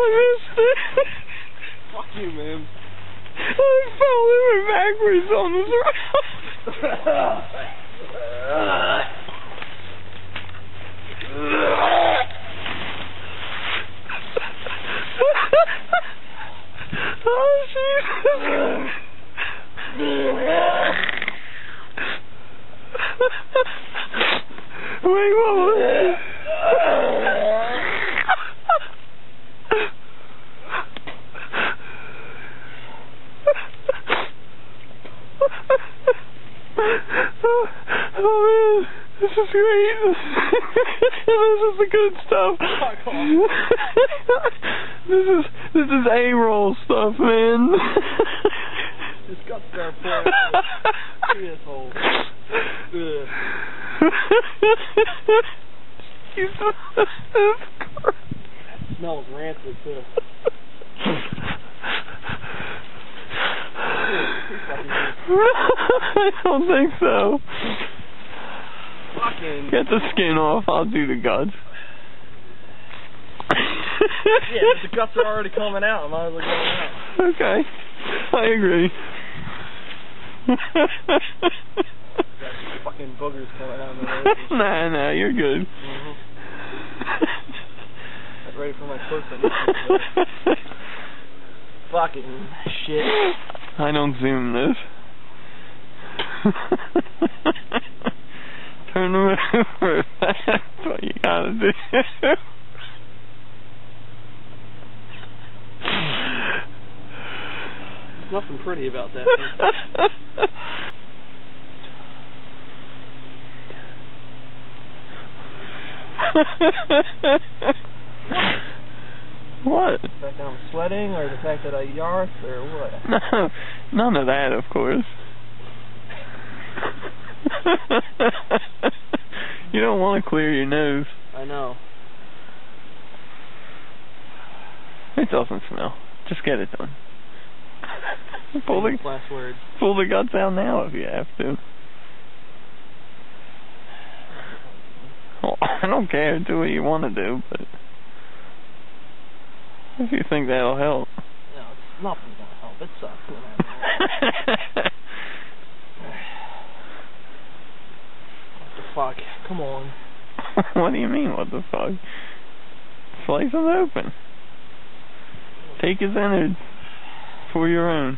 missed it. Fuck you, man. I fell in backwards on this rock. Oh, Jesus. Wait, what was it? Oh man, this is great. This is the good stuff. This is A-roll stuff, man. This guts got poured asshole. Jesus. That smells rancid too. I don't think so. Fucking get the skin off, I'll do the guts. Yeah, but the guts are already coming out. I might as well get them out. Okay, I agree. Fucking boogers coming out of my nose. Nah, you're good. I'm ready for my person. Fucking shit. I don't zoom this. Turn them over. That's what you gotta do. There's nothing pretty about that. What? The fact that I'm sweating, or the fact that I yarked, or what? No, none of that, of course. You don't want to clear your nose. I know. It doesn't smell. Just get it done. Pull Last words. Pull the guts out now if you have to. Well, I don't care. Do what you want to do, but if you think that'll help. No, it's nothing's gonna help. It sucks. What the fuck? Come on. What do you mean, what the fuck? Slice them open. Take his innards for your own.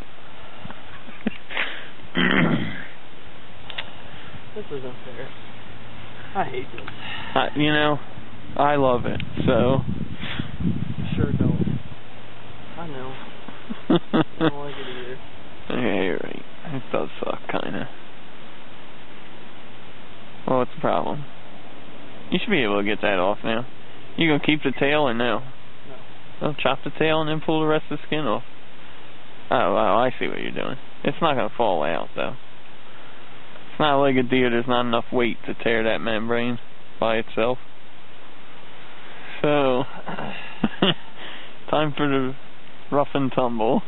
This isn't fair. I hate this. You know, I love it, so. Sure don't. I know. I don't like it either. Yeah, you're right. It does suck, kinda. Well, what's the problem? You should be able to get that off now. You gonna keep the tail or no? No. Well, chop the tail and then pull the rest of the skin off. Oh, I see what you're doing. It's not gonna fall out, though. It's not like a deer. There's not enough weight to tear that membrane by itself. So, time for the rough and tumble.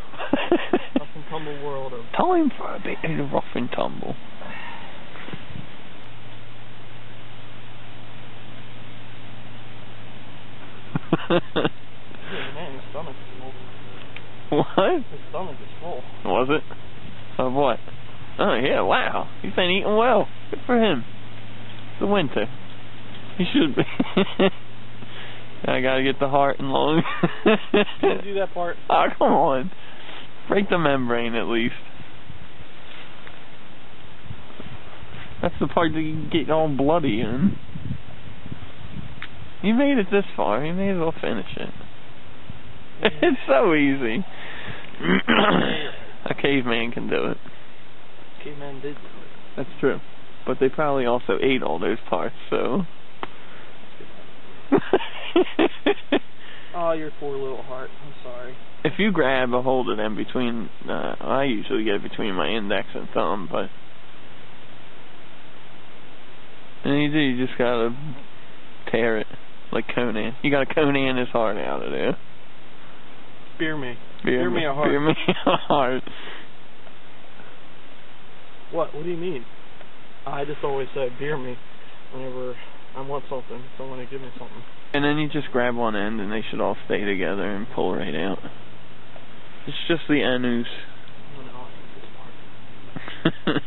Rough and tumble world of... Time for a bit of the rough and tumble. Man, his stomach is full. What? His stomach is full. Was it? Of what? Oh, yeah, wow. He's been eating well. Good for him. It's the winter. He should be. I gotta get the heart and lungs. Can't do that part. Oh, come on. Break the membrane at least. That's the part that you get all bloody in. You made it this far. You may as well finish it. Yeah. It's so easy. A caveman can do it. Caveman did do it. That's true. But they probably also ate all those parts, so... Oh, your poor little heart. I'm sorry. If you grab a hold of them between... I usually get it between my index and thumb, but... And you just gotta tear it. Like Conan. You gotta Conan his heart out of there. Spear me. Spear me a heart. Spear me a heart. What? What do you mean? I just always say beer me whenever I want something. Somebody give me something. And then you just grab one end and they should all stay together and pull right out. It's just the anus. Oh, no, I hate this part.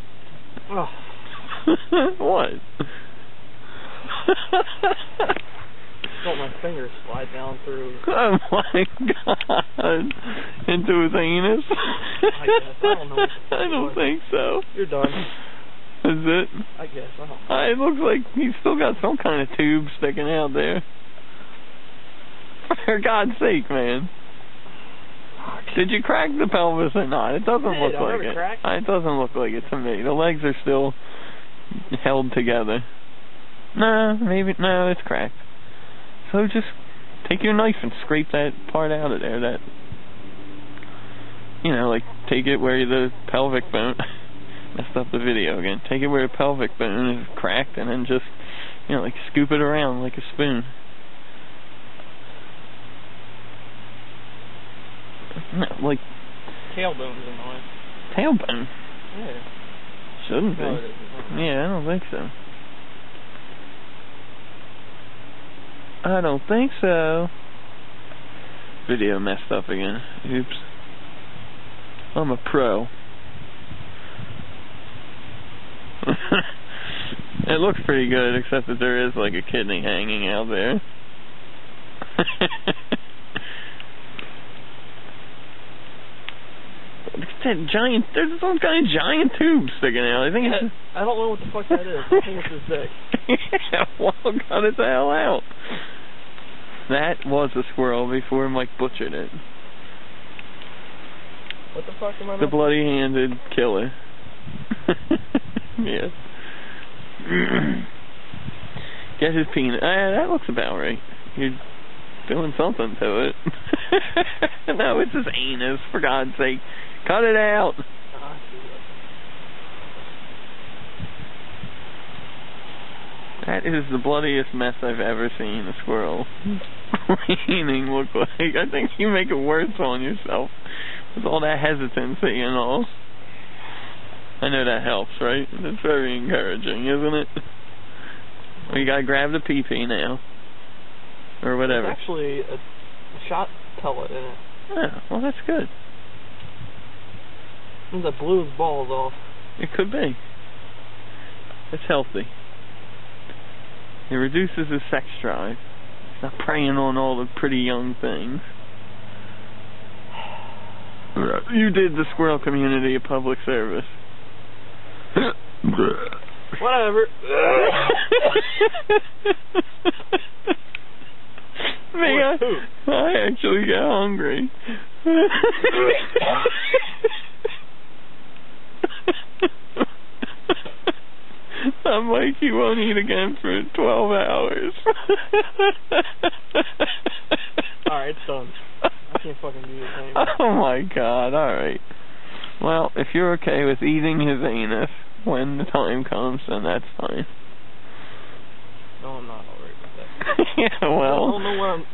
Oh. What? Felt my fingers slide down through. Oh my god. Into his anus? I guess. I don't know. I don't think so. You're done. Is it? I guess. I don't know. It looks like he's still got some kind of tube sticking out there. For God's sake, man. Did you crack the pelvis or not? It doesn't look like it. It doesn't look like it to me. The legs are still held together. No, maybe, no, it's cracked. So just take your knife and scrape that part out of there. That, you know, like take it where the pelvic bone, messed up the video again. Take it where the pelvic bone is cracked and then just, you know, like scoop it around like a spoon. No, like tailbone's annoying. Tailbone? Yeah. Shouldn't be. No, it isn't. Yeah, I don't think so. I don't think so. Video messed up again. Oops. I'm a pro. It looks pretty good, except that there is like a kidney hanging out there. That giant, there's some kind of giant tube sticking out. I think it's. I don't know what the fuck that is. I think it's his dick. Yeah, well, got it the hell out. That was a squirrel before Mike butchered it. What the fuck am I? The bloody-handed killer. Yeah. Get his penis. That looks about right. You're doing something to it. No, it's his anus, for God's sake. Cut it out. That is the bloodiest mess I've ever seen a squirrel cleaning look like. I think you make it worse on yourself with all that hesitancy and all. I know that helps, right? That's very encouraging, isn't it? Well, you gotta grab the pee-pee now. Or whatever. There's actually a shot pellet in it. Yeah, well that's good. That blew his balls off. It could be. It's healthy. It reduces his sex drive. It's not preying on all the pretty young things. You did the squirrel community a public service. Whatever. I actually get hungry. I'm like, you won't eat again for 12 hours. Alright, it's done. I can't fucking do this anymore. Oh my god, alright. Well, if you're okay with eating his anus when the time comes, then that's fine. No, I'm not alright with that. Yeah, well. I don't know where I'm...